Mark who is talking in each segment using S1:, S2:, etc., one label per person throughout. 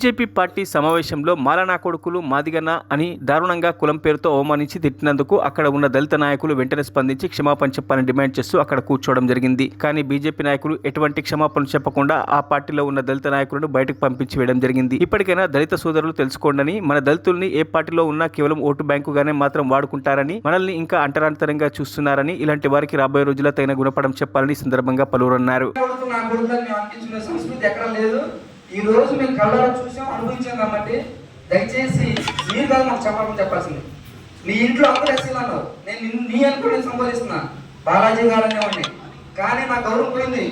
S1: BJP party సమావేశంలో మాలనా కొడుకులు మాదిగన్న అని దారుణంగా కులం పేరుతో అవమానించి తిట్టినందుకు అక్కడ ఉన్న దళిత నాయకులు వెంటనే స్పందించి క్షమాపణ చెప్పాలని డిమాండ్ చేస్తూ అక్కడ కూర్చోవడం జరిగింది. కానీ బీజేపీ నాయకులు ఎటువంటి క్షమాపణ చెప్పకుండా ఆ పార్టీలో ఉన్న దళిత నాయకులను బయటకు పంపించి వేయడం జరిగింది. ఇప్పటికైనా దళిత సోదరులు తెలుసుకోండి, మన దళితుల్ని ఏ పార్టీలో ఉన్నా కేవలం ఓటు బ్యాంకుగానే మాత్రం వాడుకుంటారని, మనల్ని ఇంకా అంటరాంతరంగా చూస్తున్నారని, ఇలాంటి వారికి రాబోయే రోజుల్లో తగిన గుణపడం చెప్పాలని సందర్భంగా పలువురు అన్నారు.
S2: ఈ రోజు మేము కళ్ళలో చూసాం, అనుభవించాం కాబట్టి దయచేసి మీరు కాదు మాకు చెప్పాలని చెప్పాల్సింది. నీ ఇంట్లో అందరూ ఎస్సీలు అన్నావు, నేను నీ అనుకుని సంబోధిస్తున్నా, బాలాజీ గారు అనేవాడిని. కానీ నా గౌరవం పోయింది.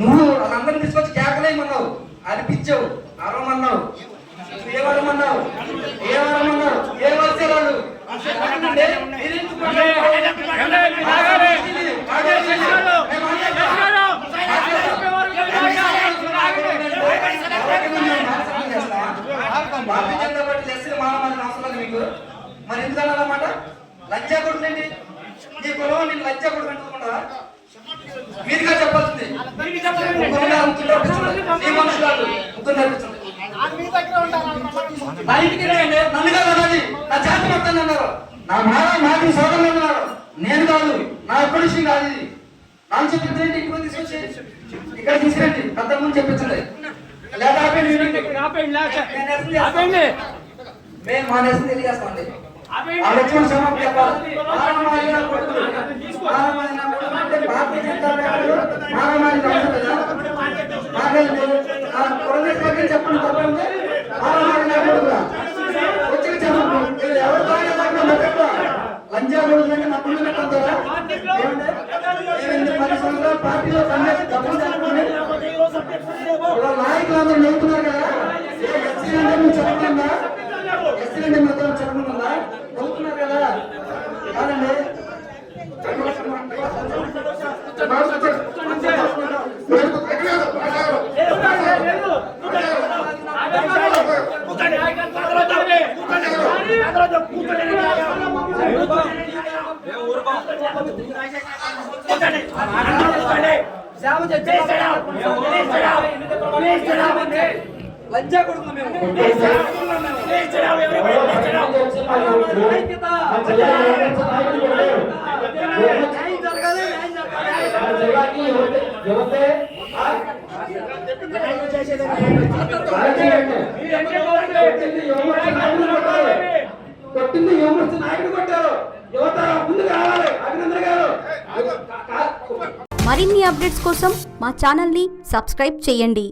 S2: నువ్వు వాళ్ళందరినీ తీసుకొచ్చి కేకలేయమన్నావు, అనిపించావు, అరవమన్నావు, ఏ వారమన్నావు, ఏ వస్తే వాళ్ళు భారతీయ జనతా పార్టీ ఎస్సీలు మానవాళ్ళని అవసరం మీకు. మరి ఎందుకు అన్నమాట లజ్జా కొడుకులేండి, నీ కులం నేను లజ్జా కొడుకు అంటుకుంటావా? మీరుగా చెప్పాల్సింది. నీ మనుషులు ముగ్గురు నడిపించండి. నా ఇంటికి నన్ను కాదు అన్నది, నా జాతి మొత్తాన్ని అన్నారు, నా మాది సోదరులు అన్నారు, నేను కాదు, నా ఒక్క విషయం కాదు ఇది. నాకు చెప్పింది ఇంటికి తీసుకొచ్చి ఇక్కడ తీసుకురండి, పెద్ద ముందు చెప్పించండి. మేము మా నేసం తెలియజేస్తామండి. ఆలోచన సమాప్తి చెప్పాలి. భారతీయ జనతా పార్టీ చెప్పండి తప్పండి. వచ్చి చెప్పండి ఎవరు లంచా రోజులంటే నా పుణ్యం పెట్టారా? 10 సంవత్సరాల పార్టీలో నాయకులందరూ నవ్వుతున్నారు కదా, ఎస్సీ అంటే మీరు చెప్పకుండా, ఎస్సీ అంటే మొత్తం చెప్పకుండా నవ్వుతున్నారు కదా. కాదండి, లంచా కొడుకు కొట్టింది యువమోర్చ నాయకుడు కొట్టారు. యువత ముందు కావాలి. అభినందన గారు.
S3: మరిన్ని అప్డేట్స్ కోసం మా ఛానల్ని సబ్స్క్రైబ్ చేయండి.